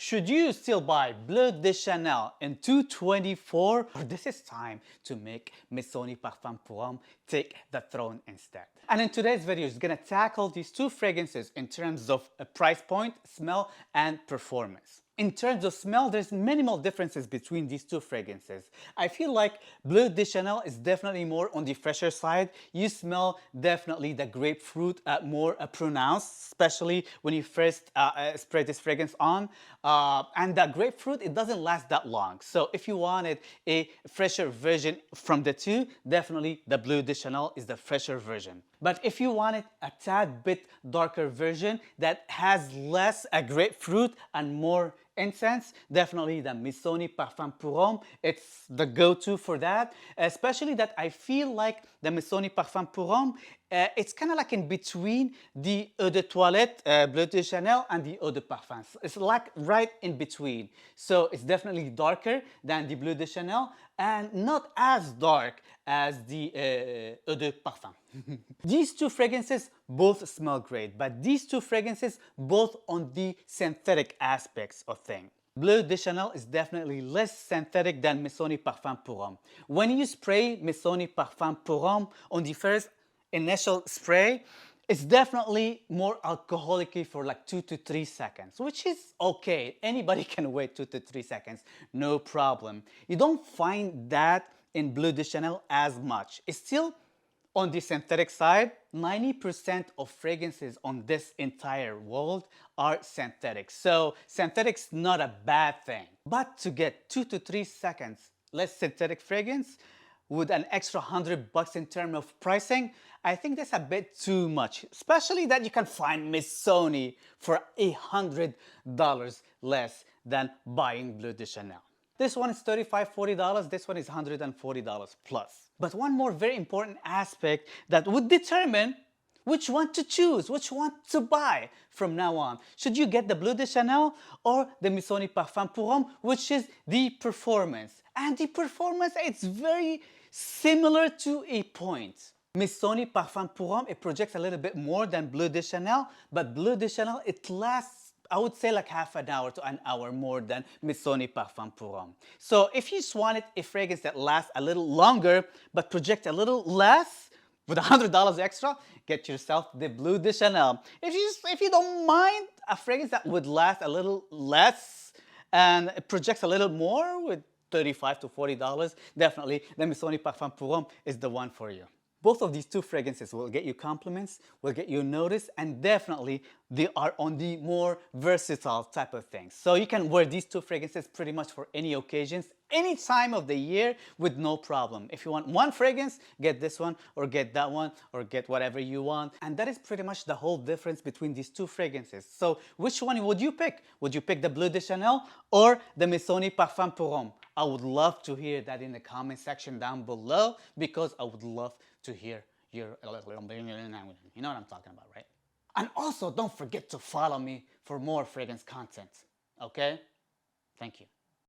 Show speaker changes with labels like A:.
A: Should you still buy Bleu de Chanel in 224, or this is time to make Missoni Parfum pour Homme take the throne instead? And in today's video, is gonna tackle these two fragrances in terms of a price point, smell, and performance. In terms of smell, there's minimal differences between these two fragrances. I feel like Bleu de Chanel is definitely more on the fresher side. You smell definitely the grapefruit more pronounced, especially when you first spray this fragrance on. And the grapefruit, it doesn't last that long. So if you wanted a fresher version from the two, definitely the Bleu de Chanel is the fresher version. But if you wanted a tad bit darker version that has less grapefruit and more incense, definitely the Missoni Parfum pour Homme, it's the go-to for that. Especially that I feel like the Missoni Parfum pour Homme, it's kind of like in between the Eau de Toilette, Bleu de Chanel, and the Eau de Parfum. It's like right in between. So it's definitely darker than the Bleu de Chanel and not as dark as the Eau de Parfum. These two fragrances both smell great, but these two fragrances both on the synthetic aspects of things. Bleu de Chanel is definitely less synthetic than Missoni Parfum pour Homme. When you spray Missoni Parfum pour Homme on the first initial spray, it's definitely more alcoholic for like 2 to 3 seconds, which is okay. Anybody can wait 2 to 3 seconds, no problem. You don't find that in Bleu de Chanel as much. It's still on the synthetic side. 90% of fragrances on this entire world are synthetic. So synthetic's not a bad thing. But to get 2 to 3 seconds less synthetic fragrance with an extra $100 in terms of pricing, I think that's a bit too much. Especially that you can find Missoni for $100 less than buying Bleu de Chanel. This one is $35, $40, this one is $140 plus. But one more very important aspect that would determine which one to choose, which one to buy from now on. Should you get the Bleu de Chanel or the Missoni Parfum pour Homme, which is the performance. And the performance, it's very similar to a point. Missoni Parfum pour Homme, it projects a little bit more than Bleu de Chanel, but Bleu de Chanel, it lasts, I would say, like half an hour to an hour more than Missoni Parfum pour Homme. So if you just wanted a fragrance that lasts a little longer but project a little less with $100 extra, get yourself the Bleu de Chanel. If you don't mind a fragrance that would last a little less and it projects a little more with $35 to $40, definitely the Missoni Parfum pour Homme is the one for you. Both of these two fragrances will get you compliments, will get you notice, and definitely they are on the more versatile type of things. So you can wear these two fragrances pretty much for any occasions, any time of the year with no problem. If you want one fragrance, get this one or get that one or get whatever you want. And that is pretty much the whole difference between these two fragrances. So which one would you pick? Would you pick the Bleu de Chanel or the Missoni Parfum pour Homme? I would love to hear that in the comment section down below because I would love to hear your, you know what I'm talking about, right? And also don't forget to follow me for more fragrance content, okay? Thank you.